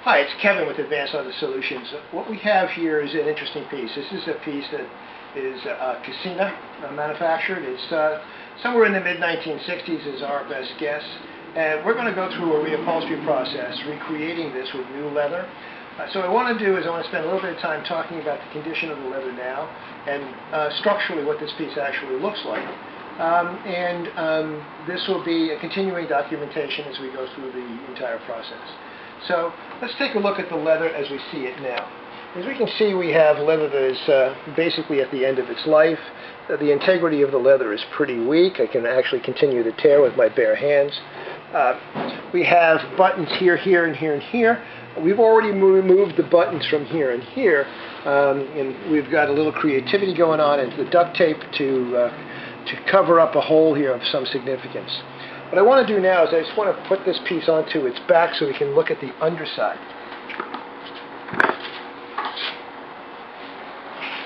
Hi, it's Kevin with Advanced Leather Solutions. What we have here is an interesting piece. This is a piece that is Cassina manufactured. It's somewhere in the mid-1960s is our best guess. And we're going to go through a reupholstery process, recreating this with new leather. So what I want to do is I want to spend a little bit of time talking about the condition of the leather now and structurally what this piece actually looks like. This will be a continuing documentation as we go through the entire process. So let's take a look at the leather as we see it now. As we can see, we have leather that is basically at the end of its life. The integrity of the leather is pretty weak. I can actually continue to tear with my bare hands. We have buttons here, here, and here, and here. We've already removed the buttons from here and here, and we've got a little creativity going on into the duct tape to cover up a hole here of some significance. What I want to do now is I just want to put this piece onto its back so we can look at the underside.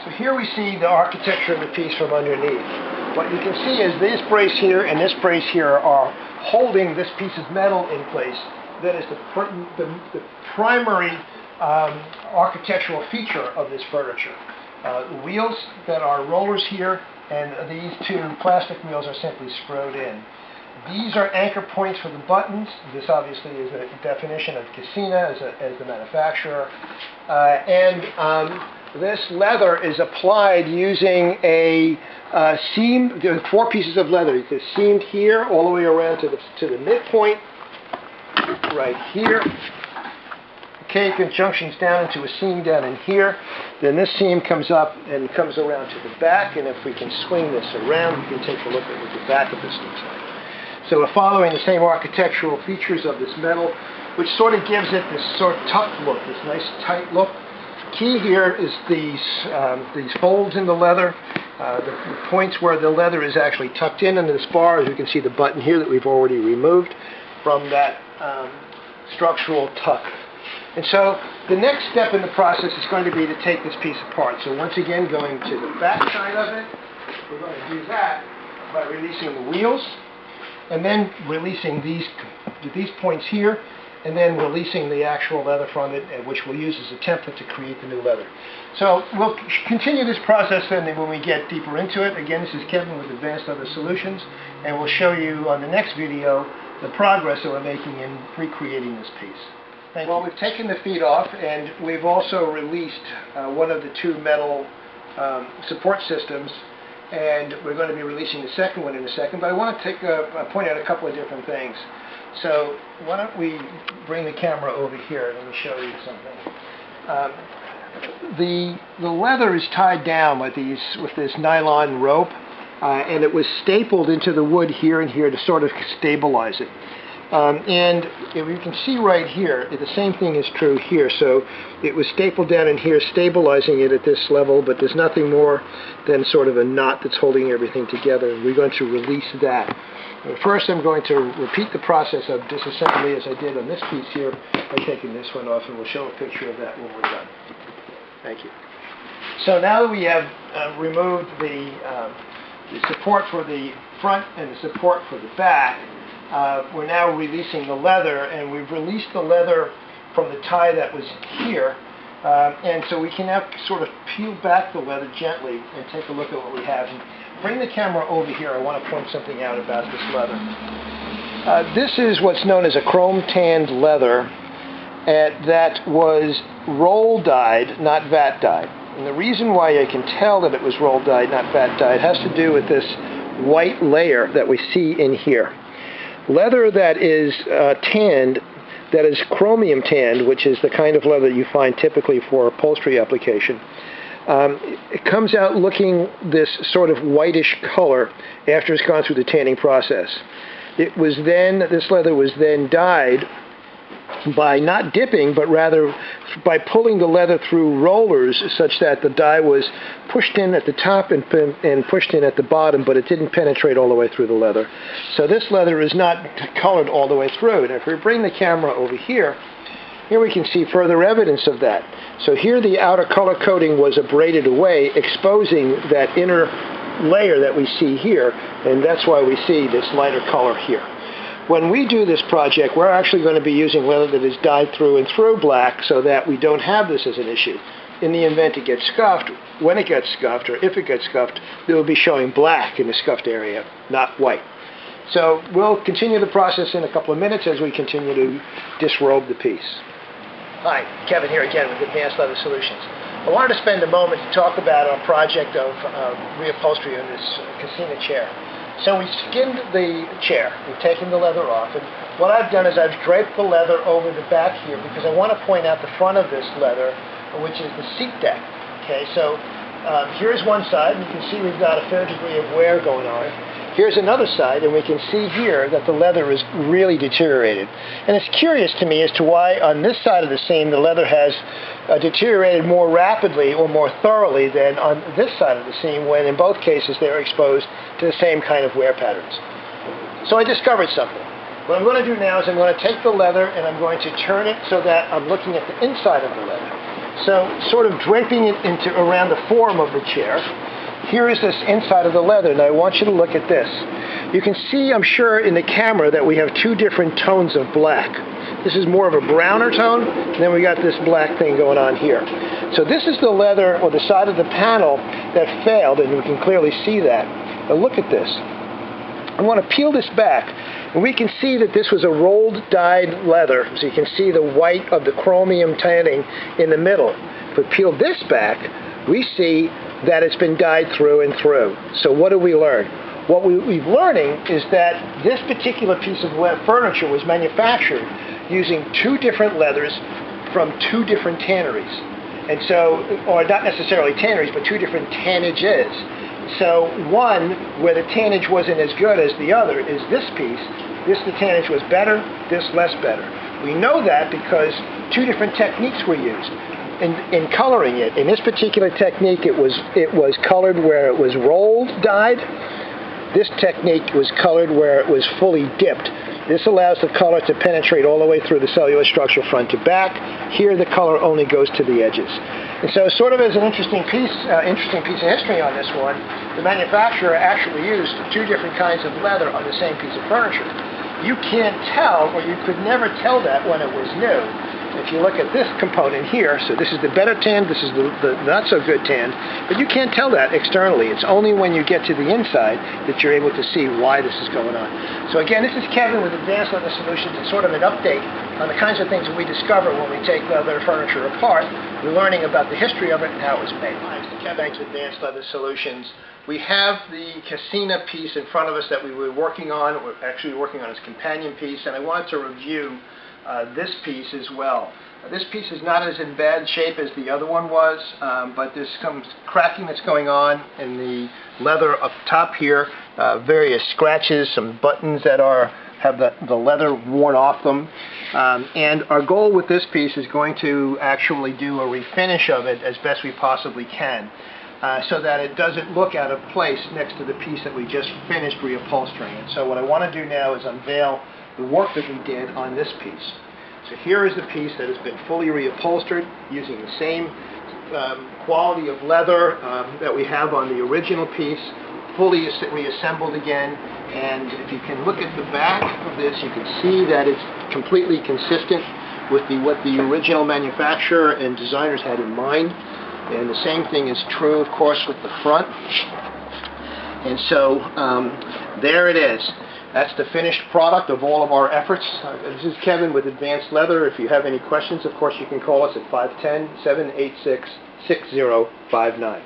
So here we see the architecture of the piece from underneath. What you can see is this brace here and this brace here are holding this piece of metal in place. That is the primary architectural feature of this furniture. The wheels that are rollers here, and these two plastic wheels are simply screwed in. These are anchor points for the buttons. This obviously is a definition of Cassina as the manufacturer. This leather is applied using a seam. There are 4 pieces of leather. It's seamed here all the way around to the midpoint, right here. Okay, conjunctions down into a seam down in here. Then this seam comes up and comes around to the back, and if we can swing this around, we can take a look at what the back of this looks like. So we're following the same architectural features of this metal, which sort of gives it this sort of tucked look, this nice tight look. Key here is these folds in the leather, the points where the leather is actually tucked in under this bar. As you can see, the button here that we've already removed from that structural tuck. And so the next step in the process is going to be to take this piece apart. So once again, going to the back side of it, we're going to do that by releasing the wheels, and then releasing these points here, and then releasing the actual leather from it, which we'll use as a template to create the new leather. So we'll continue this process then when we get deeper into it. Again, this is Kevin with Advanced Leather Solutions, and we'll show you on the next video the progress that we're making in recreating this piece. Well, we've taken the feet off, and we've also released one of the 2 metal support systems, and we're going to be releasing the second one in a second. But I want to point out a couple of different things. So why don't we bring the camera over here? Let me show you something. The leather is tied down with this nylon rope, and it was stapled into the wood here and here to sort of stabilize it. And if you can see right here, the same thing is true here. So it was stapled down in here, stabilizing it at this level, but there's nothing more than sort of a knot that's holding everything together. And we're going to release that. First, I'm going to repeat the process of disassembly as I did on this piece here by taking this one off, and we'll show a picture of that when we're done. Thank you. So now that we have removed the support for the front and the support for the back, we're now releasing the leather, and we've released the leather from the tie that was here, and so we can now sort of peel back the leather gently and take a look at what we have. And bring the camera over here. I want to point something out about this leather. This is what's known as a chrome tanned leather that was roll dyed, not vat dyed. And the reason why I can tell that it was roll dyed, not vat dyed, has to do with this white layer that we see in here. Leather that is tanned, that is chromium tanned, which is the kind of leather you find typically for upholstery application, it comes out looking this sort of whitish color after it's gone through the tanning process. This leather was then dyed by not dipping, but rather by pulling the leather through rollers such that the dye was pushed in at the top and pushed in at the bottom, but it didn't penetrate all the way through the leather. So this leather is not colored all the way through. And if we bring the camera over here, here we can see further evidence of that. So here the outer color coating was abraded away, exposing that inner layer that we see here, and that's why we see this lighter color here. when we do this project, we're actually going to be using leather that is dyed through and through black so that we don't have this as an issue. In the event it gets scuffed, when it gets scuffed, or if it gets scuffed, it will be showing black in the scuffed area, not white. So we'll continue the process in a couple of minutes as we continue to disrobe the piece. Hi, Kevin here again with Advanced Leather Solutions. I wanted to spend a moment to talk about our project of reupholstery on this Cassina chair. So we skinned the chair, we've taken the leather off, and what I've done is I've draped the leather over the back here because I want to point out the front of this leather, which is the seat deck. Okay, so here's one side, and you can see we've got a fair degree of wear going on. Here's another side, and we can see here that the leather is really deteriorated. And it's curious to me as to why on this side of the seam the leather has deteriorated more rapidly or more thoroughly than on this side of the seam, when in both cases they're exposed to the same kind of wear patterns. So I discovered something. What I'm going to do now is I'm going to take the leather and I'm going to turn it so that I'm looking at the inside of the leather. So sort of draping it around the form of the chair. Here is this inside of the leather, and I want you to look at this. You can see, I'm sure, in the camera that we have two different tones of black. This is more of a browner tone, and then we got this black thing going on here. So this is the leather, or the side of the panel that failed, and we can clearly see that. Now look at this. I want to peel this back, and we can see that this was a rolled dyed leather, so you can see the white of the chromium tanning in the middle. If we peel this back, we see that it's been dyed through and through. So what do we learn? What we're learning is that this particular piece of furniture was manufactured using two different leathers from two different tanneries. And so, or not necessarily tanneries, but two different tannages. So one, where the tannage wasn't as good as the other, is this piece. The tannage was better, this less better. We know that because two different techniques were used in coloring it. In this particular technique, it was colored where it was rolled dyed. This technique was colored where it was fully dipped. This allows the color to penetrate all the way through the cellular structure front to back. Here the color only goes to the edges. And so sort of as an interesting piece of history on this one, the manufacturer actually used two different kinds of leather on the same piece of furniture. You can't tell, or you could never tell that when it was new. If you look at this component here, so this is the better tan, this is the not so good tan, but you can't tell that externally. It's only when you get to the inside that you're able to see why this is going on. So again, this is Kevin with Advanced Leather Solutions. It's sort of an update on the kinds of things that we discover when we take leather furniture apart. We're learning about the history of it and how it was made. Hi, it's Kevin with Advanced Leather Solutions. We have the Cassina piece in front of us that we were working on. We're actually working on its companion piece, and I wanted to review this piece as well. This piece is not as in bad shape as the other one was, but there's some cracking that's going on in the leather up top here, various scratches, some buttons that have the leather worn off them. And our goal with this piece is going to actually do a refinish of it as best we possibly can, so that it doesn't look out of place next to the piece that we just finished reupholstering. And so what I want to do now is unveil the work that we did on this piece. So here is the piece that has been fully reupholstered using the same quality of leather that we have on the original piece, fully reassembled again. And if you can look at the back of this, you can see that it's completely consistent with what the original manufacturer and designers had in mind. And the same thing is true, of course, with the front. And so there it is. That's the finished product of all of our efforts. This is Kevin with Advanced Leather. If you have any questions, of course, you can call us at 510-786-6059.